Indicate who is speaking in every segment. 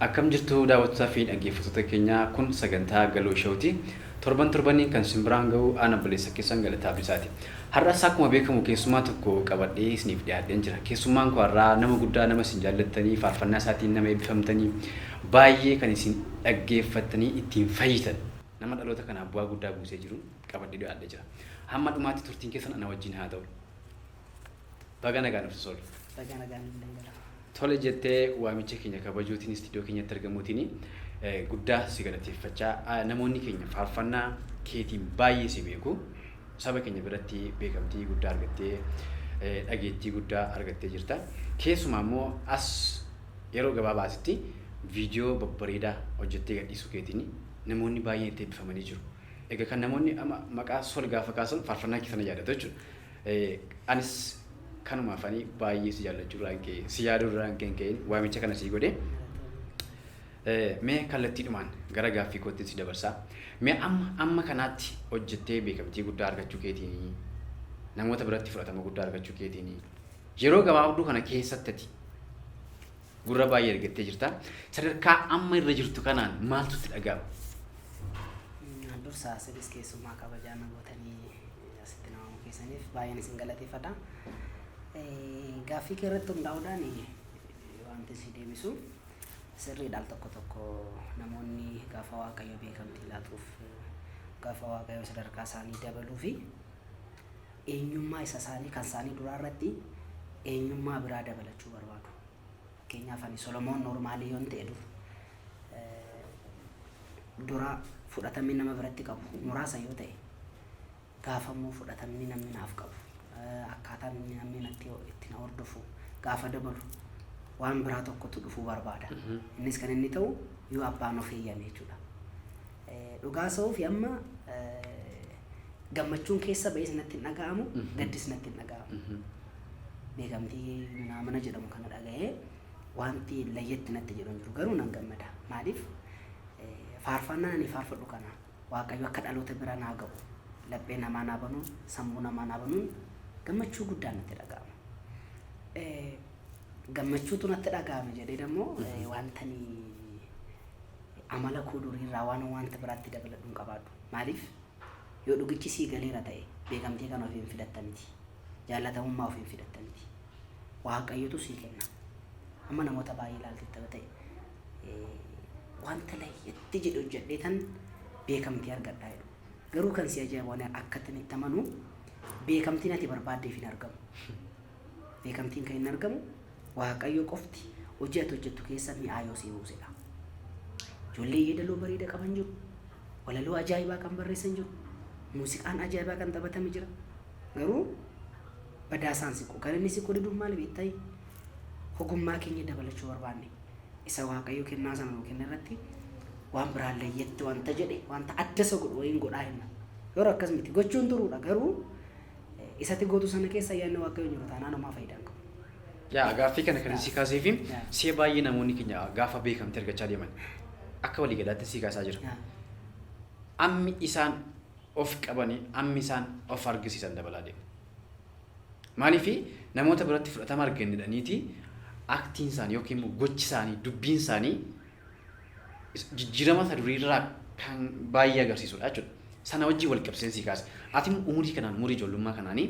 Speaker 1: Akkam jirtu daawwattoota fi dhaggeeffattoota keenya kun sagantaa galoo shawti torban torbanii kan simbiraan ga'u ana baleessa keessan galataa bisaati. Har'as akkuma beekamu keessummaa tokko qabadhee isiniif dhiyaadheen jira. Keessummaan koo har'aa nama guddaa nama isin jaallattanii faarfannaa isaatiin nama eebbifamtanii baay'ee kan isin dhaggeeffattanii ittiin fayyitan nama dhaloota kanaaf bu'aa guddaa buusee jiru qabadhee dhiyaadhee jira. Hamma dhumaatti turtiin keessan ana wajjin haa ta'u. Baga nagaan of sol.
Speaker 2: Baga nagaan daldala.
Speaker 1: Tole jettee waamicha keenya kabajuutiin istiidiyoo keenyatti argamuutiin guddaa si galateeffachaa namoonni keenya faarfannaa keetiin baay'ee si beeku saba keenya biratti beekamtii guddaa argattee dhageettii guddaa argattee jirta. Keessumaa immoo as yeroo gabaabaatti viidiyoo babbareedaa hojjettee gadhiisuu keetiin namoonni baay'een itti eebbifamanii jiru. Egaa kan namoonni maqaa sol gaafa kaasan faarfannaa keessan yaadatu jechuudha. Anis kanuma afanii baay'ee si jaallachuu irraan ka'e si yaaduu irraan ka'een waamicha kana si godhe mee kallattiidhumaan gara gaaffii kootti si dabarsaa mee amma kanaatti hojjettee beekamtii guddaa argachuu keetiin namoota biratti fudhatama guddaa argachuu keetiin yeroo gabaabduu kana keessatti gurra baay'ee argattee jirta sadarkaa amma irra jirtu kanaan maaltu itti dhaga'ama?
Speaker 2: Dursaa silis keessummaa kabajaa namootanii asitti nama keessaniif baay'een isin galateeffadha. Gaaffii irratti hundaa'uudhaan wanti si deebisu sirriidhaan tokko tokko namoonni gaafa waaqayyo beekamtii laatuuf gaafa waaqayyo sadarkaa isaanii dabaluu fi eenyummaa isa isaanii kan isaanii duraa irratti eenyummaa biraa dabalachuu barbaadu. Fakkeenyaaf ani Solomoon noormaalii yoon ta'e dura fudhatamni nama biratti qabu muraasa yoo ta'e gaafa immoo fudhatamni namni naaf qabu akkaataan namni natti itti na hordofu gaafa dabalu waan biraa tokkotu dhufuu barbaada. Innis kan inni ta'u yoo abbaan of eeyyame jechuudha. Dhugaa sa'uuf amma gammachuun keessa ba'ee natti hin dhaga'amu gaddis natti hin dhaga'amu. Beekamtii mana jedhamu kana dhaga'ee wanti layyetti natti jedhu hin jiru garuu nan gammada. Maaliif faarfannaa ani faarfadhu kana waaqayyo akka dhaloota biraa naa ga'u laphee namaa naa banuun sammuu namaa naa banuun gammachuu guddaa natti dhaga'ama. Gammachuutu natti dhaga'ame jedhee immoo wantani amala koo duriirraa wanta biraatti dabaladhu hin qabaadhu. Maaliif yoo dhugichi sii galeera ta'e beekamtii kana ofiin fidatta miti. Jaallatamummaa ofiin fidatta miti. Waaqayyotu sii kenna. Amma namoota baay'ee ilaaltetti ta'e wanta layyetti jedhu hojjedhee tan beekamtii argadhaa jedhu. Garuu kan si ajaa'ibu akka itti amanu beekamtiin ati barbaaddeef hin argamu. Beekamtiin kan hin argamu waaqayyo qofti hojii ati hojjettu keessa mi'aayoo si buusedha. Ijoollee yeedaloo bareeda qaban jiru. Walaloo ajaa'ibaa kan barreessan jiru. Muuziqaan ajaa'ibaa kan taphatame jira. Garuu badaasaan siqu. Kan inni siqu diduun maal beektai? Ogummaa keenya dabalachuu barbaanne. Isa waaqayyo kennaa sana nuu kenna irratti waan biraan layyetti wanta jedhe wanta adda isa godhu wayiin godhaa hinna. Yeroo akkas miti gochuun turuudha garuu isatti gootu sana keessa yaadni waaqayyo jiru taanaan namaa faayidaan qabu.
Speaker 1: Yaa gaaffii kana kan si kaasee fi see baay'ee namoonni keenya gaafa beekamtii argachaa deeman akka walii galaatti si kaasaa jira. Ammi isaan of qabanii ammi isaan of argisiisan dabalaa deemu. Maaliif namoota biratti fudhatama argannidhaniiti aktiin isaanii yookiin gochi isaanii dubbiin isaanii jijjiirama isa duriirraa kan baay'ee agarsiisudha jechuudha. Sana wajjin wal qabsiisee kaasa. Ati umurii kanaan umurii ijoollummaa kanaanii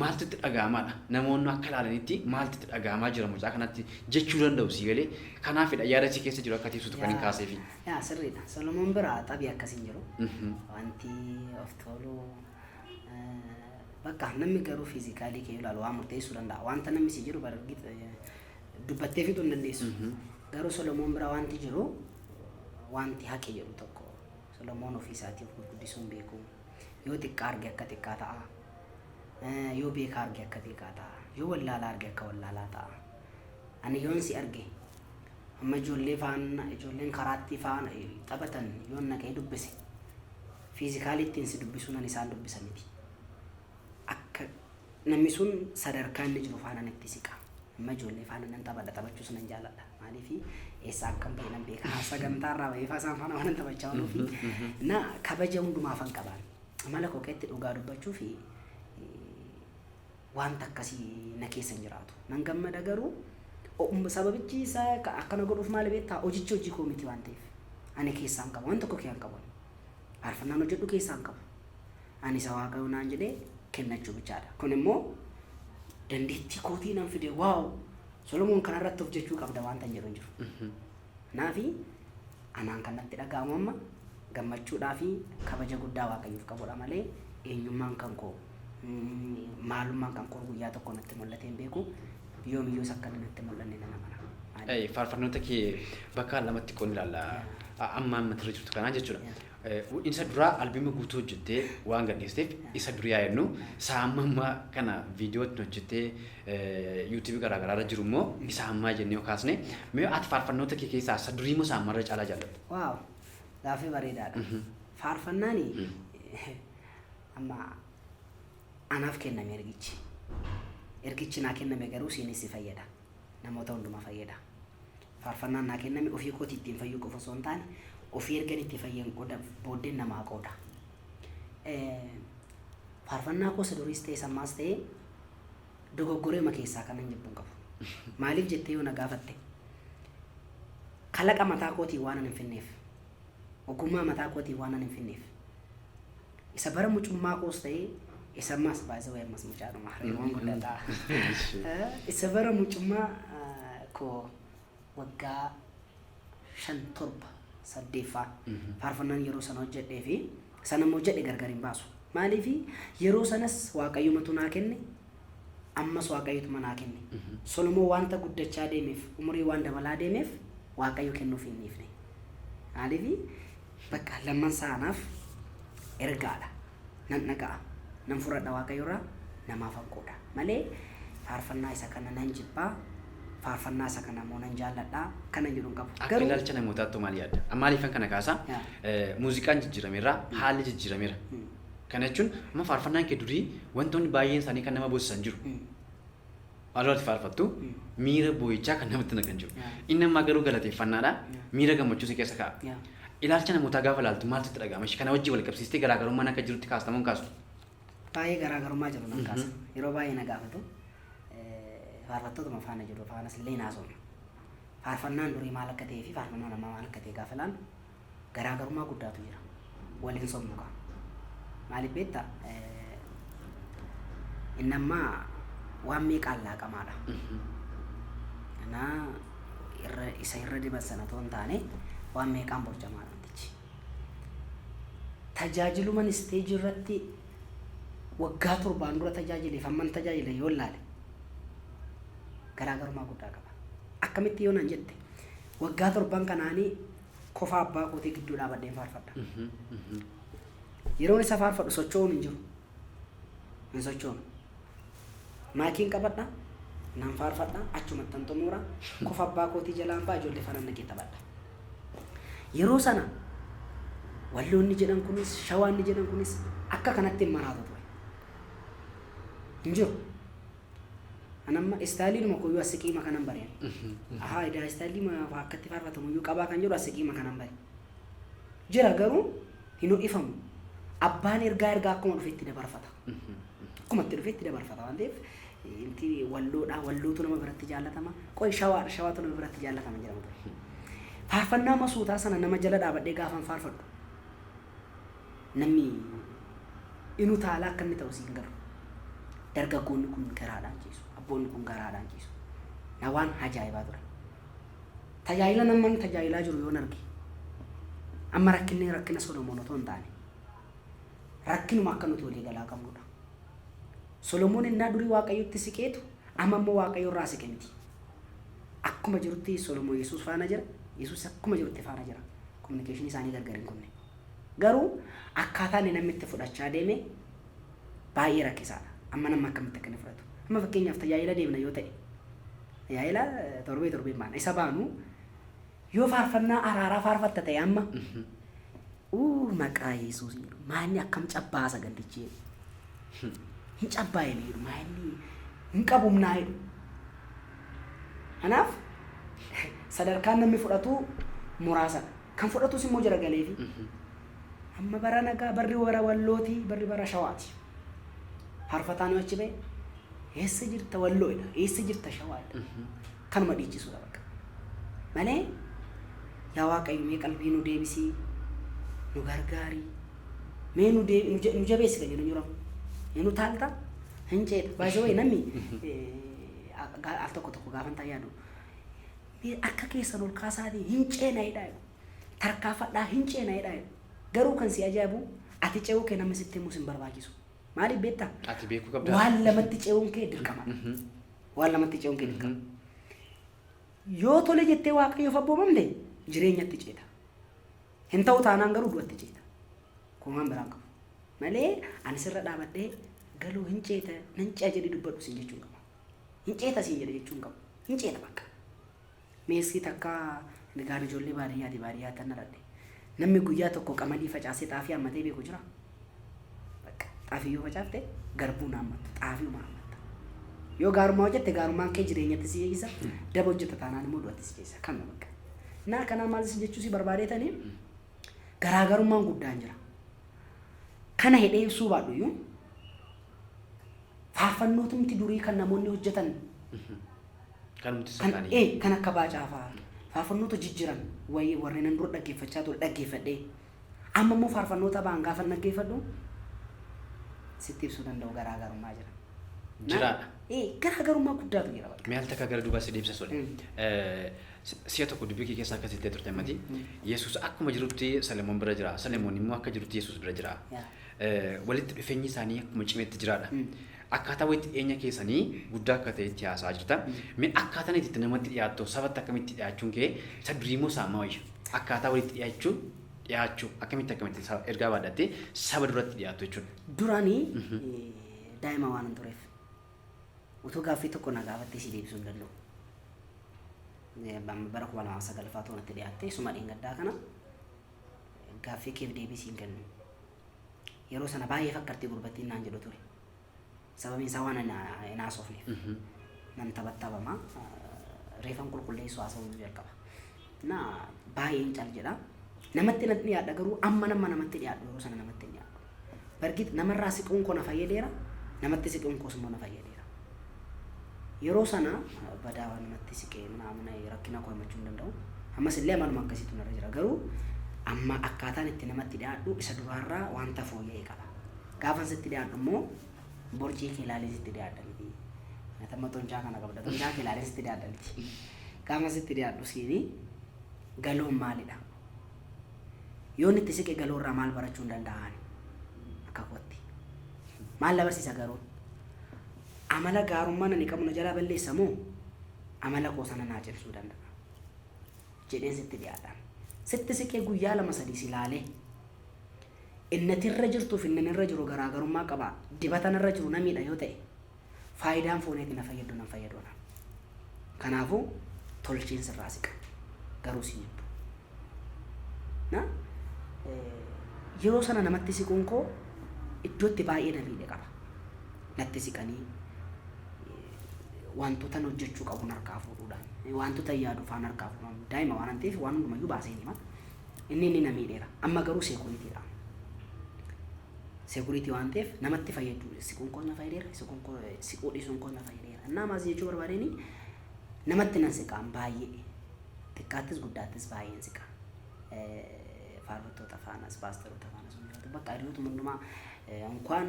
Speaker 1: maaltu itti dhaga'amaadha? Namoonni akka ilaalanitti maaltu itti dhaga'amaa jira mucaa kanatti jechuu danda'u si galee kanaafidha yaada si keessa jiru akka ibsutu kan hin kaaseefi.
Speaker 2: Yaa sirriidha. Solomoon biraa xabii akkasiin jiru. Wanti of tolu bakka namni garuu fiizikaalii kee ilaalu waan murteessuu danda'a. Wanta namni si jiru bargita dubbattee fixuu hin dandeessu. Garuu Solomoon biraa wanti jiru wanti haqi jedhu tokko Solomoon ofii isaatiif gurguddisuun beeku. Yoo xiqqaa arge akka xiqqaa ta'a. Yoo beekaa arge akka beekaa ta'a. Yoo wallaalaa arge akka wallaalaa ta'a. Ani yoon si arge amma ijoolleen karaatti faana taphatan yoon naqee dubbise fiizikaalittiin si dubbisuun ani isaan dubbisa miti. Akka namni sun sadarkaa inni jiru faana natti siqa. Amma ijoollee faana nan taphadha taphachuus nan jaalladha. Maaliif eessa akkam ta'e nan beeka. Sagantaarraa bahee isaan faana waan taphachaa ooluufi na kabaja hundumaaf an qaban. Amala kokeetti dhugaa dubbachuu fi wanta akkasii na keessa hin jiraatu. Nan gammada garuu sababichi isaa akkana godhuuf maali beektaa hojii koo miti waan ta'eef ani keessaan qabu waan tokko keessaan qabu faarfannaan hojjedhu keessaan qabu ani isa waaqayyo naan jedhee kennachuu bichaadha kun immoo dandeettii kootii nan fide waaw Solomoon kanarratti hojjechuu qabda waan tan jedhu jiru naafi anaan kanatti dhaga'amu amma gammachuudhaa fi kabaja guddaa waaqayyoof qabudha malee eenyummaan kan koo maalummaan kan koo guyyaa tokko natti mul'atee hin beeku yoomiyyuu sakkan natti mul'anne nama kana.
Speaker 1: Faarfannoota kee bakka lamatti qoon ilaalla amma irra jirtu kanaa jechuudha. Isa duraa albeemii guutuu hojjettee waan gadhiisteef isa durii yaa'ennu saamamma kana viidiyootti hojjettee yuutuubii garaagaraa irra jiru immoo isa ammaa jennee yoo kaasne mee ati faarfannoota kee keessaa isa durii moo saamarra caalaa jaallatta?
Speaker 2: Waaw gaaffii bareedaadha. Faarfannaani amma anaaf kenname ergichi. Ergichi naa kenname garuu siinis fayyada. Namoota hundumaa fayyada. Faarfannaan naa kenname ofii kooti ittiin fayyuu qofa osoo hin taane ofii ergan itti fayyan qooda booddeen namaa qooda. Faarfannaa koo duriis ta'e sammaas ta'e dogoggoree keessaa kanan jibbuun qabu. Maaliif jettee yoo na gaafatte kalaqa mataa kootii waan hin finneef ogummaa mataa kootii waan hin finneef isa bara mucummaa koos ta'e isa ammas baay'ee wayii ammas mucaadhuma reemoon guddaadha. Isa bara mucummaa koo waggaa 5-7 faarfannaan yeroo sana hojjedhee fi sana immoo hojjedhe gargar hin baasu. Maaliif yeroo sanas waaqayyumatu naa kenne ammas waaqayyotu naa kenne. Solomoo wanta guddachaa deemeef umurii waan dabalaa deemeef waaqayyo kennuuf hin dhiifne. Maaliif bakka lamman saanaaf ergaadha. Nan dhaga'a. Nan fudhadha waaqayyorraa namaaf hanqoodha. Malee faarfannaa isa kana nan jibbaa. Faarfannaa isa kana immoo nan jaalladhaa kana jedhuun qabu.
Speaker 1: Akka ilaalcha namootaatti maal yaadda? Maaliifan kana kaasaa muuziqaan jijjiirameera haalli jijjiirameera. Kana jechuun amma faarfannaan kee durii wantoonni baay'een isaanii kan nama boosisan jiru. Maalirratti faarfattu miira boo'ichaa kan namatti naqan jiru. Inni ammaa garuu galateeffannaadha miira gammachuu si keessa kaa'a. Ilaalcha namootaa gaafa ilaaltu maaltu itti dhaga'ama? Kana wajjin wal qabsiistee garaagarummaan akka jirutti kaastamuun kaastu.
Speaker 2: Baay'ee garaagarummaa jiru nan kaasa. Yeroo baay'ee na gaafatu faarfattootuma faana jiru faanas illee naasofna. Faarfannaan durii maal akka ta'ee fi faarfannaan ammaa maal akka ta'e gaafa ilaallu garaagarummaa guddaatu jira. Waliin somnu qaba. Maaliif beektaa? Inni ammaa waan meeqaan laaqamaadha. Kanaa isa irra diban sana otoo hin taane waan meeqaan borcamaadha wantichi. Tajaajiluman isteejii irratti waggaa 7 dura tajaajileef amman tajaajile yoo ilaale garaagarummaa guddaa qaba. Akkamitti yoo nan jette waggaa 7 kanaanii kofa abbaa kootii gidduu dhaabadheen faarfadha. Yeroon isa faarfadhu socho'uun hin jiru. Hin socho'uun. Maakiin qabadha. Nan faarfadha. Achumatti tan xumura. Kofa abbaa kootii jalaan baa ijoollee faana naqee taphadha. Yeroo sana walloonni jedhan kunis shawaanni jedhan kunis akka kanatti hin maraatu ture. Hin jiru. Anamma istaayiliinuma koyyuu asiqiima kanan bareen. Ahaa idaa istaayiliima akkatti faarfatamu iyyuu qabaa kan jedhu asiqiima kanan bare. Jira garuu hin ho'ifamu. Abbaan ergaa akkuma dhufetti dabarfata. Akkuma itti dhufetti dabarfata waan ta'eef inti wallootu nama biratti jaallatama. Qoy shawaatu nama biratti jaallatama jedhama ture. Faarfannaa masuutaa sana nama jala dhaabadhee gaafan faarfadhu. Namni inu taalaa akka inni ta'u siin galu. Dargaggoonni kun garaadhaan ciisu. Abboonni kun garaadhaan ciisu. Na waan ajaa'ibaa ture. Tajaajila namni tajaajilaa jiru yoon arge. Amma rakkina Solomoon otoo hin taane. Rakkinuma akka nuti walii galaa qabnudha. Solomoon innaa durii waaqayyotti siqeetu amma immoo waaqayyo irraa siqe miti. Akkuma jirutti Solomoon Yesuus faana jira. Yesuus akkuma jirutti faana jira. Kominikeeshinii isaanii gargar hin kunne. Garuu akkaataan inni namni itti fudhachaa deeme baay'ee rakkisaadha. Amma nama akkamitti akka inni fudhatu. Amma fakkeenyaaf tajaajila deemna yoo ta'e. Tajaajila torbee maana isa baanu yoo faarfannaa araaraa faarfatta ta'e amma maqaa Yesuus maanni akkam cabbaasa gandichi hin cabbaa'e jedhu maanni hin qabumnaa jedhu. Kanaaf sadarkaan namni fudhatu muraasadha. Kan fudhatus immoo jira galeefi. Amma bara nagaa barri bara wallooti barri bara shawaati. Faarfataan achi ba'e eessa jirta walloodha eessa jirta shawaadha. kanuma dhiichisudha bakka. Malee yaa Waaqayyo mee qalbii nu deebisii nu gargaari mee nu jabeessi kan jedhu jiru. Nu taalta hin ceeta baay'ee wayi namni al tokko gaafan ta'ee yaadu akka keessan ol kaasaatii hin ceenaayidha tarkaafadhaa hin ceenaayidha garuu kan si ajaa'ibu ati ce'uu kee namni sitti himus hin barbaachisu maaliif beektaa
Speaker 1: Ati beekuu qabda.
Speaker 2: waan lamatti ce'uun kee dirqama waan lamatti ce'uun kee dirqama yoo tole jettee Waaqayyoof abboomamte jireenyatti ceeta hin ta'u taanaan garuu du'atti ceeta kun waan biraan qabu malee ani sirra dhaabadhee galuu hin ceeta nan ce'a jedhee dubbadhu siin jechuun qaba hin ceeta siin jedhe jechuun qaba hin ceeta bakka meesii takka nigaan ijoollee baadiyyaa tan dhaladhe namni guyyaa tokko qamadii facaasee xaafii hammatee beeku jira bakka xaafii yoo facaafte garbuu naammatta xaafii naammatta yoo gaarummaa hojjette gaarummaan kee jireenyatti si eegisa daba hojjetta taanaan immoo du'atti si geessa kanuma bakka naa kanaa maal si jechuu si barbaadeetanii garaagarummaan guddaan jira kana hidhee ibsuu baadhuyyuu faarfannootumti durii kan namoonni hojjetan kan akka baacaafaa faarfannoota jijjiran wayii warreen nan dura dhaggeeffachaa ture dhaggeeffadhee amma immoo faarfannoota ba'an gaafa dhaggeeffadhu sitti ibsuu danda'u garaagarummaa jira.
Speaker 1: Jiraadha.
Speaker 2: Garaagarummaa guddaatu jira.
Speaker 1: Meel takka gara duubaa si deebisa sole. Si'a tokko dubbii kee keessaa akkasitti turte mati. Yesuus akkuma jirutti Salomoon bira jira. Salomoon immoo akka jirutti Yesuus bira jira. Walitti dhufeenyi isaanii akkuma cimeetti jiraadha. Akkaataa walitti dhiyeenya keessanii guddaa akka ta'etti haasaa jirta. Mee akkaataan itti namatti dhiyaattu sabatti akkamitti dhiyaachuun kee isa durii moo saamaa wayya? Akkaataa walitti dhiyaachuu akkamitti ergaa baadhattee saba duratti dhiyaattu jechuudha.
Speaker 2: Duraanii daa'ima waan hin tureef utuu gaaffii tokko na gaafattee si deebisuu hin danda'u. Bara 2009 toonatti dhiyaattee suma dheengaddaa kana gaaffii keef deebisii hin kennu. Yeroo sana baay'ee fakkaattii gurbattiin naan jedhu ture. Sababiin isaa waan hin haasofneef nan taphattabamaa reefan qulqulleessu haasawuu jalqaba. Na baay'een cal jedha. Namatti natti dhiyaadha garuu amma namatti dhiyaadhu yeroo sana namatti hin dhiyaadhu. Bargit namarraa siquun koo na fayyadeera namatti siquun koos immoo na fayyadeera. Yeroo sana badaa waan namatti siqee mana rakkina koo himachuu hin danda'u. Ammas illee amaluma akkasiitu narra jira garuu amma akkaataan itti namatti dhiyaadhu isa duraarraa wanta fooyya'ee qaba. Gaafan sitti dhiyaadhu immoo borjii kee ilaalee sitti dhiyaadha miti. Natamma tonchaa kana qabda tonchaa kee ilaalee sitti dhiyaadha miti. Gaafa sitti dhiyaadhu siini galoon maalidha? Yoon itti siqe galoorraa maal barachuu hin danda'an akka kootti. Maal la barsiisa garoon? Amala gaarummaan ani qabu na jalaa balleessa moo amala koo sana naa cimsuu danda'a? Jedheen sitti dhiyaadhaan. Sitti siqee guyyaa 2-3 si ilaalee innatirra jirtuuf innanirra jiru garaagarummaa qaba. Dibatanirra jiru namiidha yoo ta'e faayidaan fooneeti na fayyadu nan fayyadoona. Kanaafuu tolchiin sirraa siqa garuu si jibbu. Na yeroo sana namatti siquun koo iddootti baay'ee na miidhe qaba. Natti siqanii wantoota hojjechuu qabu harkaa fuudhuudhaan wantoota yaadu faan harkaa fuudhuudhaan daa'ima waan ta'eef waan hundumayyuu baasee hima. Inni na miidheera. Amma garuu seekuriitiidha. Seekuriitii waan ta'eef namatti fayyadu siquun koo na fayyadeera siquu dhiisuun koo na fayyadeera. Innaa maas jechuu barbaadeen namatti nan siqaan baay'ee xiqqaattis guddaattis baay'een siqa. Faarfattoota faanas paasteroota faanas bakka hiriyoota hundumaa እንኳን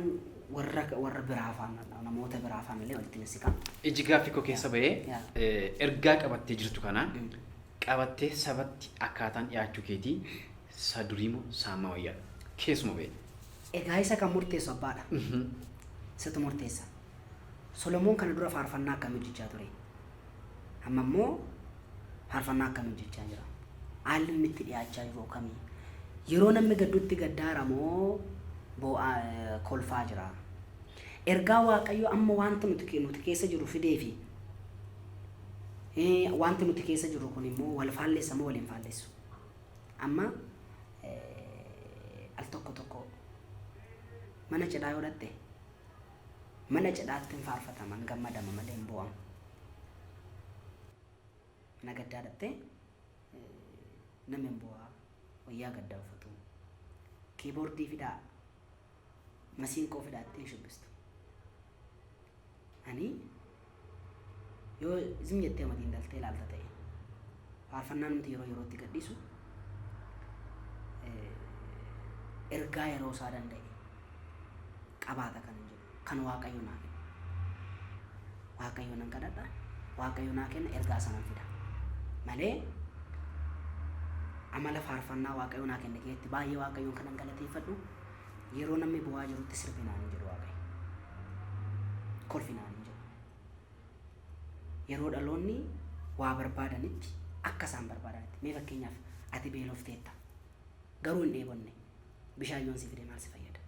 Speaker 2: warra biraa faana namoota biraa faana illee walitti siqa.
Speaker 1: Iji gaaffii koo keessa bahee ergaa qabattee jirtu kana qabattee sabatti akkaataan dhiyaachuu keetii isa durii moo saamaa wayyaa keessuma bahee.
Speaker 2: Egaa isa kan murteessu abbaadha. Isatu murteessa. Solomoon kana dura faarfannaa akkamii hojjechaa ture? Amma immoo faarfannaa akkamii hojjechaa jira? Haalli inni itti dhiyaachaa jiru akkamii? Yeroo namni gadduutti gaddaara moo kolfaa jira? Ergaa Waaqayyo amma wanta nuti keessa jiru fidee fi wanti nuti keessa jiru kun immoo wal faalleessa moo waliin faalleessu? Amma al tokko mana cidhaa yoo dhatte mana cidhaatti hin faarfataman gammadama malee hin bo'amu. Mana gaddaa dhatte namni hin bo'aa wayyaa gaddaa uffatu. Kiiboordii fidaa masiinqoo fidaatti hin shubbistu. Ani yoo zim jettee matiin daltee ilaalta ta'e faarfannaan nuti yeroo yerootti gadhiisu ergaa yeroo isaa danda'e qabaata kan hin jedhu kan waaqayyo naa kenna. Waaqayyo nan kadhadha waaqayyo naa kenna ergaa sanan fida malee amala faarfannaa waaqayyo naa kenne keessatti baay'ee waaqayyoon kanan galateeffadhu yeroo namni bu'aa jirutti sirbinaan hin jedhu waaqayyo kolfinaan hin jedhu yeroo dhaloonni waa barbaadanitti akka isaan barbaadanitti mee fakkeenyaaf ati beelofteetta garuu hin dheebonne bishaan yoon si fide maal si fayyada?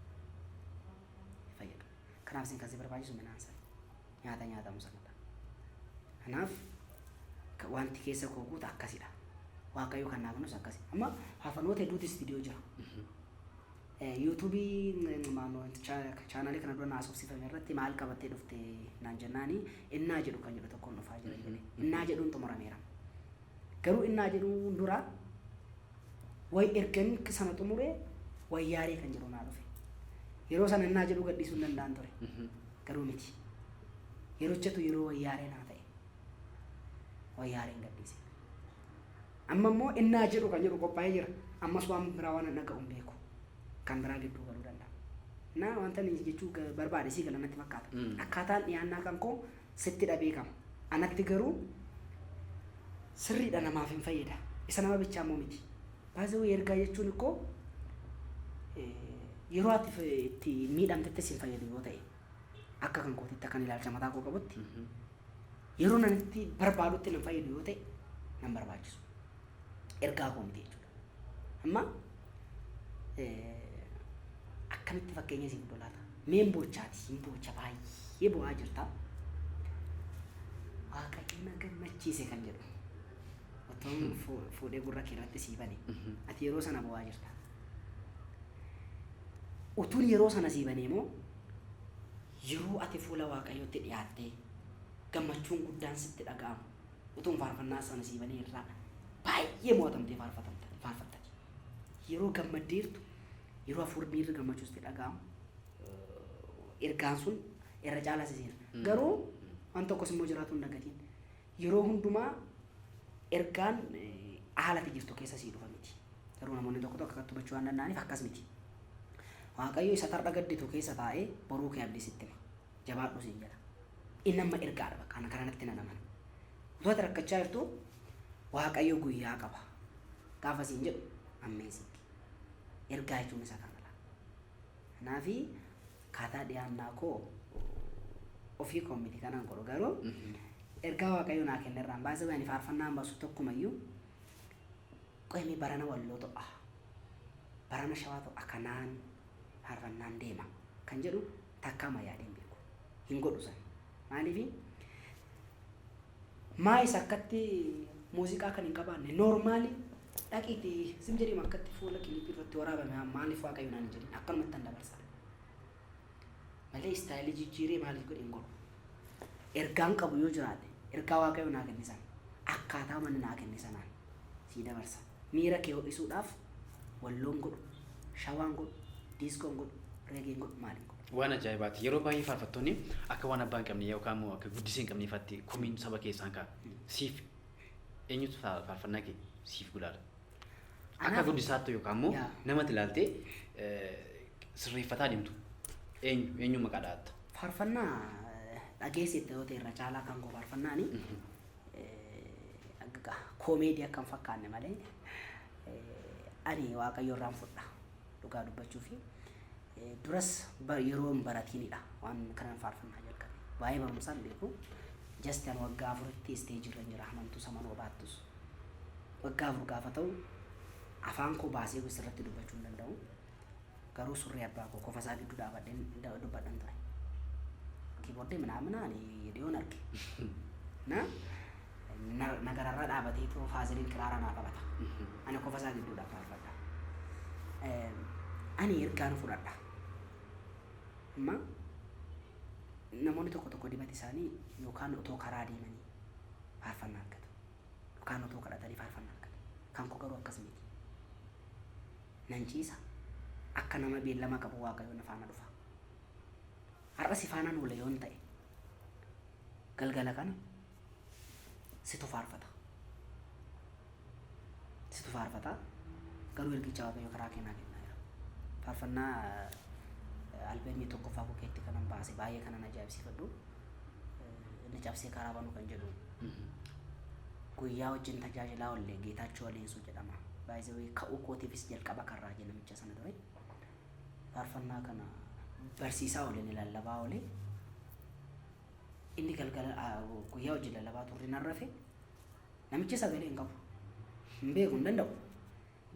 Speaker 2: Fayyadu. Kanaaf isin kan si barbaachisu midhaan sana nyaata nyaatamu sanadha. Kanaaf wanti keessa koo guutu akkasidha. Waaqayyo kan naaf nus akkasi. Amma faarfannoota hedduutu istiidiyoo jira. Yuutuubii chaanaalii kana dura naasofsiifame irratti maal qabattee dhufte naan jennaani innaa jedhu kan jedhu tokkoon dhufaa jira jedhee. Innaa jedhuun xumurameera. Garuu innaa jedhuun dura way ergan sana xumuree wayyaaree kan jedhu naa dhufe. Yeroo sana innaa jedhu gadhiisuu hin danda'an ture. Garuu miti. Yeroo jettu yeroo wayyaaree naa ta'e. Wayyaareen gadhiise. Amma immoo innaa jedhu kan jedhu qophaa'ee jira. Ammas waan biraa waan dhaga'u hin beeku. Kan biraa gidduu galuu danda'a. Naa wanta inni jechuu barbaade sii gala natti fakkaata. Akkaataan dhiyaannaa kan koo sitti dha beekama. Anatti garuu sirriidha namaaf hin fayyada. Isa nama bichaa immoo miti. Baay'ee ergaa jechuun ikkoo yeroo ati itti miidhamtetti si hin fayyadu yoo ta'e akka kan kootitti akkan ilaalcha mataa koo qabutti yeroo nan itti barbaadutti nan fayyadu yoo ta'e nan barbaachisu. Ergaa koo miti jechuudha. Amma akkamitti fakkeenya siif dolaata? Meen bochaati hin bocha baay'ee bu'aa jirta. Waaqayyo na gammachiise kan jedhu. Otoon fuudhee gurra kee irratti sii bane. Ati yeroo sana bu'aa jirta. Utuun yeroo sana sii bane immoo yeroo ati fuula waaqayyootti dhiyaattee gammachuun guddaan sitti dhaga'amu utuun faarfannaa sana sii bane irraa baay'ee mo'atamtee faarfatta. Yeroo gammaddeertu yeroo hafuurri irra gammachuu sitti dhaga'amu ergaan sun irra caalaa si seena. Garuu waan tokkos immoo jiraatu hin dagatiin. Yeroo hundumaa ergaan haalati jirtu keessa sii dhufa miti. Garuu namoonni tokko tokko akka hubachuu waan danda'aniif akkas miti. Waaqayyo isa tarra gadditu keessa taa'ee boruu kee abdii sitti hima. Jabaadhu siin jedha. Inni amma ergaadha bakka kana kanatti nan amana. Utuu ati rakkachaa jirtu Waaqayyo guyyaa qaba. Gaafa siin jedhu ammeesii. Ergaa jechuun isa kanadha. Kanaafi kaataa dhiyaannaa koo ofii koo miti kanaan godhu garuu ergaa Waaqayyo naa kennerraan baay'ee waan faarfannaan baasu tokkumayyuu qoymi barana walloo to'a. Barana shawaa to'a kanaan faarfannaan deema kan jedhu takka amma yaadeen beeku. Hin godhu san. Maaliif maayis akkatti muuziqaa kan hin qabaanne noormaali dhaqiitii sim jedhee akkatti fuula kiliipii irratti waraabame maaliif Waaqayyo naan jedhin akkanumatti an dabarsa. Malee istaayilii jijjiiree maaliif godhe hin godhu. Ergaan qabu yoo jiraate ergaa Waaqayyo naa kenne sana akkaataa manni naa kenne sanaan sii dabarsa. Miira kee ho'isuudhaaf walloon godhu, shawaan godhu, diiskoon godhu, reegeen godhu maaliin godhu.
Speaker 1: Waan ajaa'ibaati. Yeroo baay'ee faarfattoonni akka waan abbaa hin qabne yookaan immoo akka guddisee hin qabneefatti komiin saba keessaan ka'a. Siif eenyutu faarfannaa kee siif gulaala? Akka guddisaatti yookaan immoo namatti ilaaltee sirreeffataa deemtu eenyu maqaa dha'atta?
Speaker 2: Faarfannaa dhageessitte yoo ta'e irra caalaa kan koo faarfannaani koomeedii akka hin fakkaanne malee ani Waaqayyo irraan fudha dhugaa dubbachuu fi duras yeroo hin baratiinidha waan kanan faarfannaa jalqabe. Baay'ee barumsaan beeku. Jastaan waggaa afuritti isteejii irra jira amantuu samanoo baattus. Waggaa afur gaafa ta'u afaan koo baasee sirratti dubbachuu hin danda'u. Garuu surree abbaa koo qofa isaa gidduu dhaabadhee dubbadhan ture. Kiiboordii minaaminaan dhiyoon arge. Nagararra dhaabatee too faaziliin kiraaraa naa qabata. Ani qofa isaa gidduu dhaabadha. Ani ergaan fudhadha. Amma namoonni tokko dibata isaanii yookaan otoo karaa deemanii faarfannaa argatu. Yookaan otoo kadhatanii faarfannaa argatu. Kan koo garuu akkas miti. Nan ciisa. Akka nama beellama qabu Waaqayyo na faana dhufa. Har'a si faanaan oole yoon ta'e galgala kana situ faarfata. Situ faarfata. Garuu ergicha waaqayyo karaa kennaa kennaa jira. Faarfannaa albeemii tokkoffaa bukeetti kanan baase baay'ee kanan ajaa'ibsiifadhu. Inni cabsee karaa banuu kan jedhu. Guyyaa wajjin tajaajilaa oolle Geetaachoo Aleensu jedhama. Baay'ee ka'uu kootiifis jalqaba karraa jee namicha sana ture. Faarfannaa kana barsiisaa oolee ni lallabaa oolee. Inni galgala guyyaa wajjin lallabaa turre nan rafe. Namichi sagalee hin qabu. Hin beeku hin danda'u.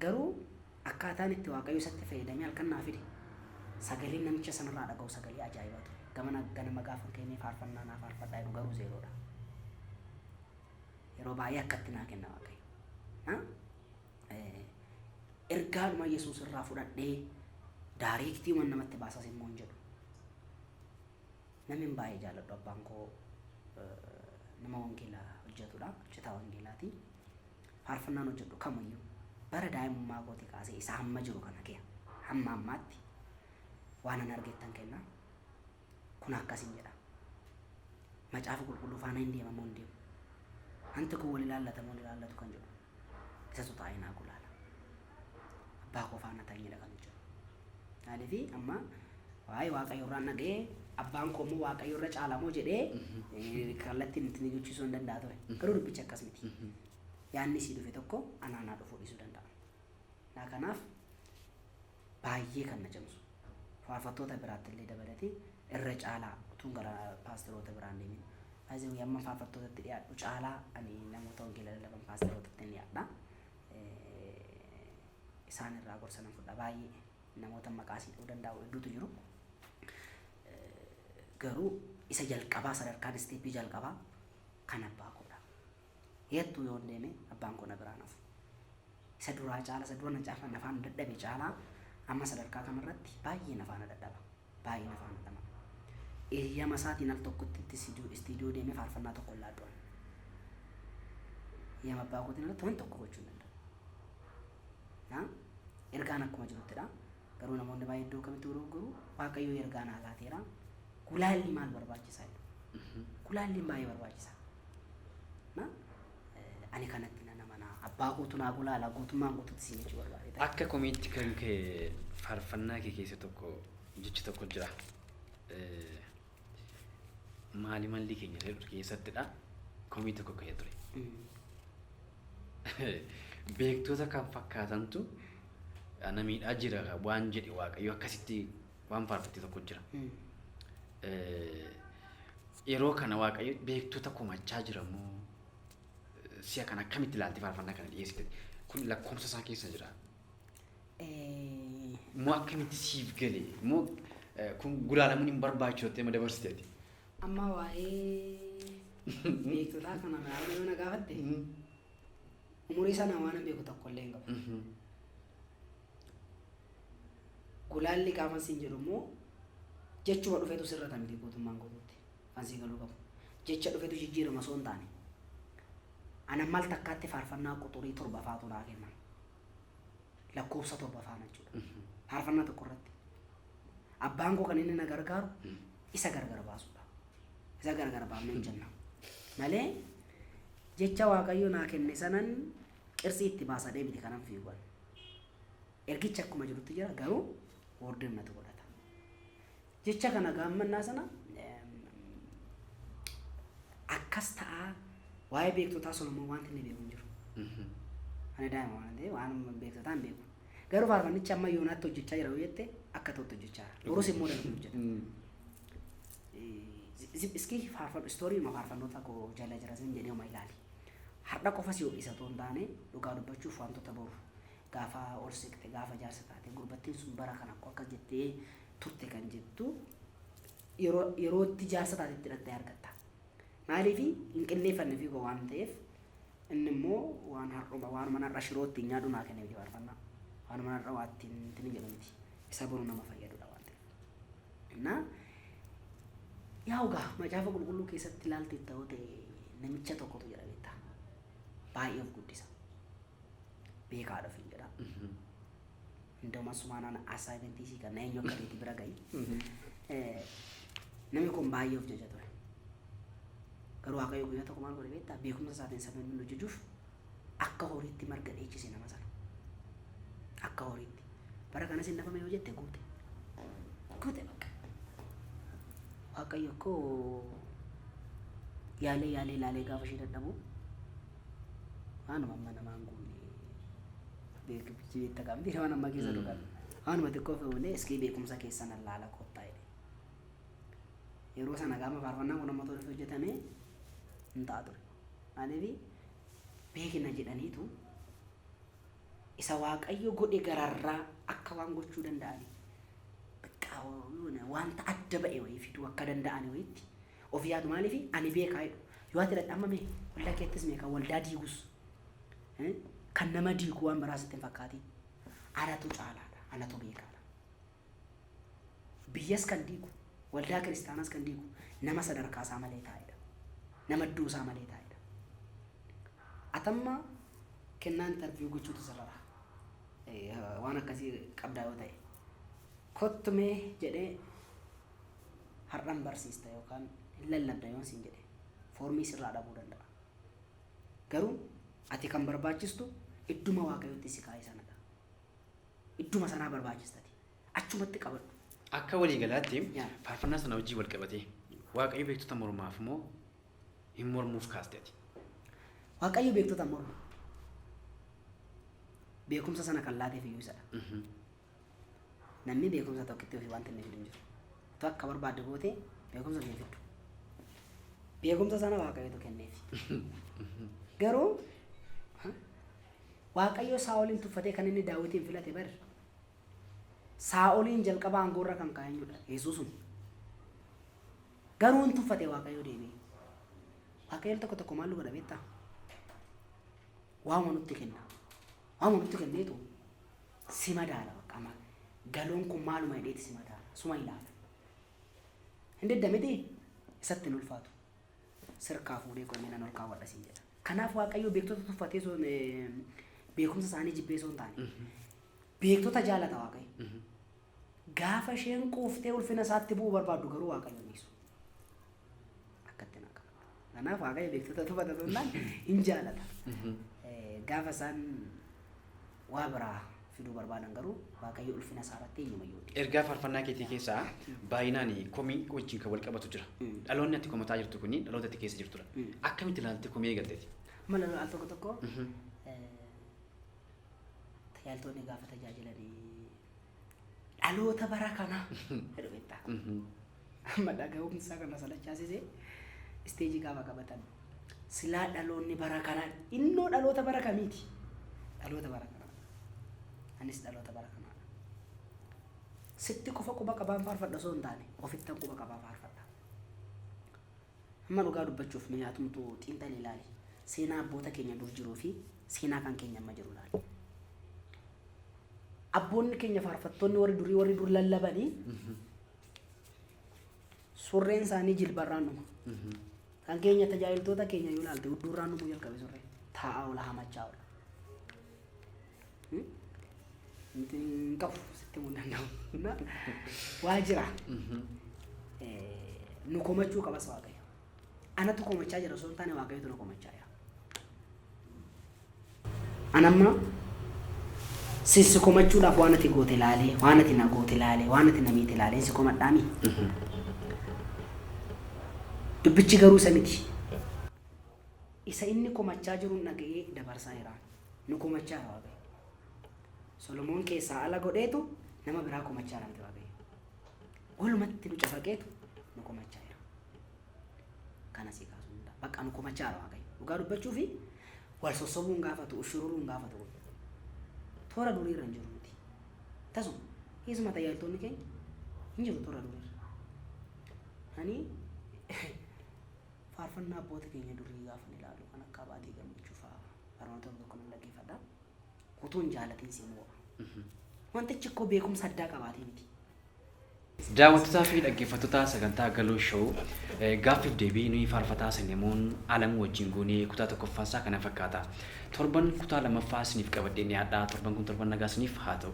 Speaker 2: Garuu akkaataan itti waaqayyo isatti fayyadamee halkan naa fide. Sagaleen namicha sanarraa dhaga'u sagalee ajaa'ibaa ture. Ganama gaafa kennee faarfannaa naaf faarfadhaa jiru garuu zeeroodha. Yeroo baay'ee akkatti naa kenna waaqayyo. Ergaadhuma Yesuus irraa fudhadhee daareektii waan namatti baasas immoo hin jedhu. Namni baay'ee jaalladhu abbaan koo nama wangeelaa hojjetudha. Hojjetaa wangeelaati. Faarfannaan hojjedhu kamiyyuu bara daa'imummaa kootii kaasee isa hamma jiru kana kee hamma ammaatti waan an argettan kenna. Kun akkasin jedha. Macaafa qulqulluu faana hin deemamu hin deemu. Anti kun wal ilaallatu kan jedhu. Isatu taa'ee naa kulaala. Abbaa koo faana taa'ee kan jedhu. Maaliifi amma waa'ee waaqayyo irraa nagee abbaan koo immoo waaqayyo irra caalamoo jedhee kallattiin itti jechuusuu hin danda'a ture. Garuu dubbichi akkas miti. Yaanni sii dhufe tokko anaanaa dhufuu dhiisuu danda'a. Kanaaf baay'ee kan na cimsu. Faarfattoota biraatti illee dabalatee irra caalaa utuun gara paasteroota biraan deemin. Baay'ee amma faarfattootatti dhiyaadhu caalaa ani namoota wangeela lallaban paasterootatti ni dhiyaadha. Isaan irraa gorsa nan fudha baay'ee namoota maqaa sii dhuu danda'u hedduutu jiru. Garuu isa jalqabaa sadarkaan isteeppii jalqabaa kan abbaa koodha. Hedduu yoo deeme abbaan koo na biraan hafu. Isa duraa caalaa isa dura na caafan nafaan dadhabe caalaa amma sadarkaa kamarratti baay'ee nafaan dadhaba. Baay'ee nafaan dadhaba. Eeyyama isaatiin al tokkotti istiidiyoo deemee faarfannaa tokko laadduun. Eeyyama abbaa kootiin alatti waan tokko gochuu hin danda'u. Ergaan akkuma jiruttidha. Garuu namoonni baay'ee iddoo kamitti garuu waaqayyo ergaa naa laateera. Kulaalli maal barbaachisaa jedhu. Kulaalli baay'ee barbaachisaa. Ani kanatti nan amanaa. Abbaa kootu naa kulaala gootummaan guutuutti siin jechuu barbaade.
Speaker 1: Akka komiitti kan kee faarfannaa kee keessa tokko jechi tokko jira. Maali malli keenya jedhu keessattidha. Komii tokko ka'ee ture. Beektoota kan fakkaatantu ana miidhaa jira waan jedhe waaqayyo akkasitti waan faarfatte tokko jira. Yeroo kana waaqayyo beektoota komachaa jira moo si'a kana akkamitti ilaaltee faarfannaa kana dhiyeessite? Kun lakkoomsa isaa keessa jira. Moo akkamitti siif gale? Moo kun gulaalamuun hin barbaachisu jettee madabarsiteeti?
Speaker 2: Amma waa'ee beektotaa kana yoo na gaafatte umurii sana waan beeku tokko illee hin qabu. Gulaalli gaafa siin jedhu immoo jechuma dhufeetu sirrata miti gootummaan gootuutti kan sii galuu qabu. Jecha dhufeetu jijjiirama osoo hin taane. Ana maal takkaatti faarfannaa quxurii 7 faatu naa kenna. Lakkoofsa 7 faana jechuudha. Faarfannaa tokko irratti. Abbaan koo kan inni na gargaaru isa gargar baasudha. Isa gargar baafnee hin jenna. Malee jecha waaqayyo naa kenne sanan qirsii itti baasadhee miti kanan fiiguan. Ergicha akkuma jirutti jira garuu wordinatu godhata. Jecha kana gaammannaa sana akkas ta'a waa'ee beektotaa sun immoo wanti inni beeku hin jiru. Ani daa'ima waan ta'eef waan beektotaa hin beeku. Garuu faarfannichi amma yoonaatti hojjechaa jira yoo jette akka ta'utti hojjechaa jira. Boros immoo danuu hojjeta. Iski istoorii ma faarfannoota koo jala jira sin jedhee uma ilaali. Har'a qofas yoo isa toon taane dhugaa dubbachuuf wantoota boru. Gaafa ol seqte gaafa jaarsa taate gurbattiin sun bara kana akka jettee turte kan jettu yeroo itti jaarsa taatetti hidhattee argatta. Maaliif hin qindeeffanne fi waan ta'eef inni immoo waan har'uma waan manarra shirootti nyaadhu naa kennee faarfannaa. Waan manarra waatti hin jedhu miti. Isa boru nama fayyadudha waan ta'eef. Na yaa'ugaa macaafa qulqulluu keessatti ilaaltee ta'uu ta'e namicha tokkotu jira beektaa. Baay'ee of guddisa. Beekaadhaaf hin jedha. Hunduma sumaanaan asaayimentii kan eenyu akka reetii bira gahi. Namni kun baay'ee of jaja ture. Garuu waaqayyo guyyaa tokko maal godhe beektaa beekumsa isaatiin saba inni hojjechuuf akka horiitti marga dheechise nama sana. Akka horiitti. Bara kanas hin nafame yoo jette guute. Guute bakka. Waaqayyo koo yaalee gaafa ishee dadhabu waanuma amma namaan guunne beekumsi itti qabdi waan amma keessa dhugan. Waanuma xiqqoo fe'uunee iskii beekumsa keessan allaala kottaa jedhe. Yeroo sana gaafa faarfannaan kun amma tole hojjetame hin ta'a ture. Maaliif beekina jedhaniitu isa waaqayyo godhe gararraa akka waan gochuu danda'ani. Bakka wanta adda ba'e wayii fiduu akka danda'ani wayiitti of yaadu maaliif ani beekaa jedhu. Yoo ati dadhabame waldaa keettis meeqa waldaa diigus kan nama diigu waan biraa sitti hin fakkaatiin anatu caalaadha anatu beekaadha. Biyyas kan diigu waldaa kiristaanas kan diigu nama sadarkaa isaa malee taa'edha. Nama iddoo isaa malee taa'edha. Atamma kennaan interview gochuutu sirraa. Waan akkasii qabdaa yoo ta'e kottumee jedhee har'an barsiista yookaan hin lallabda yoon siin jedhe foormii sirraa dhabuu danda'a. Garuu ati kan barbaachistu idduma waaqayyotti si kaa'e sanadha. Idduma sanaa barbaachistati. Achumatti qabadhu.
Speaker 1: Akka walii galaatti faarfannaa sana wajjin wal qabatee waaqayyo beektota mormaaf moo hin mormuuf kaasteeti?
Speaker 2: Waaqayyo beektota morma. Beekumsa sana kan laateef iyyuu isadha. Namni beekumsa tokkitti ofii wanti inni fidu hin jiru. Tu akka barbaadde gootee beekumsa kee fiddu. Beekumsa sana waaqayyotu kenneefi. Garuu waaqayyo Saa'oliin tuffatee kan inni Daawitiin filate bari. Saa'oliin jalqaba aangoorra kan kaa'eenyudha Yesuusun. Garuu hin tuffatee waaqayyo deemee. Waaqayyo tokko tokko maal godha beektaa? Waama nutti kenna. Waama nutti kenneetu si madaala bakka maal. Galoon kun maaluma hidheeti si madaala. Suma ilaala. Hin deddeemiti isatti hin ulfaatu. Sirkaa fuudhee qonnee nan ol kaawwadha siin jedha. Kanaaf waaqayyo beektota tuffatee sun beekumsa isaanii jibbee sun taane. Beektota jaalata waaqayyo. Gaafa isheen quuftee ulfina isaatti bu'uu barbaaddu garuu waaqayyo dhiisu. Akkatti na qaba. Kanaaf waaqayyo beektota tuffata sunnaan hin jaalata. Gaafa isaan waa biraa fiduu barbaadan garuu waaqayyo ulfina isaa irratti eenyumayyuu.
Speaker 1: Ergaa faarfannaa keetii keessaa baay'inaan komii wajjin kan wal qabatu jira. Dhaloonni ati komataa jirtu kuni dhaloota ati keessa jirtudha. Akkamitti ilaaltee komii eegalteeti?
Speaker 2: Mala al tokko tokko tajaajiltoonni gaafa tajaajilanii dhaloota bara kana jedhu beektaa. Amma dhaga'umsaa kana salachaasisee isteejii gaafa qabatan silaa dhaloonni bara kana innoo dhaloota bara kamiiti? Dhaloota bara kana. Anis dhaloota bara kana. Sitti qofa quba qabaan faarfadha osoo hin taane ofittan quba qabaa faarfadha. Amma dhugaa dubbachuuf mi'aatumtu xiinxalii ilaali. Seenaa abboota keenya dur jiruu fi seenaa kan keenya amma jiru ilaali. Abboonni keenya faarfattoonni warri dur lallabanii surreen isaanii jilbarraan dhuma. Kan keenya tajaajiltoota keenya yoo ilaalte huddurraan dhumuu jalqabe surreen taa'aa oola hamachaa oola. Mungkin kau sitti mun danda'u. Waa jira. Nu komachuu qabas waaqayyo. Anatu komachaa jira osoo hin taane waaqayyotu nu komachaa jira. Anamma si komachuudhaaf waan ati goote ilaalee, waan ati na goote ilaalee, waan ati na miite ilaalee si komadhaami. Dubbichi garuu isa miti. Isa inni komachaa jiru dhaga'ee dabarsaa jira. Nu komachaa jira waaqayyo. Solomoon keessaa ala godheetu nama biraa komachaa namti waaqayyo. Walumatti nu cafaqeetu nu komachaa jira. Kana si kaasuu hin ta'a. Bakka nu komachaa jira waaqayyo. Dhugaa dubbachuu fi wal sossobuun gaafatu, ushururuun gaafatu. Toora duriirra hin jiru nuti. Tasuma keessuma tajaajiltoonni keenya hin jiru toora duriirra. Ani faarfannaa abboota keenya durii gaafa ilaalu kan akka Abaatii Gammachuu fa'aa barnoota tokko nan dhaggeeffadha. Utuun jaalatiin si mo'a. Wantichi akkoo beekumsa addaa qabaatee miti.
Speaker 1: Daawwattoota fi dhaggeeffattoota sagantaa Galoo Show gaaffiif deebii nuyi faarfataa Selemoon Alamuu wajjin goonee kutaa tokkoffaasaa kana fakkaata. Torban kutaa lammaffaa isiniif qabadhee dhiyaadhaa. Torban kun torban nagaa isiniif haa ta'u.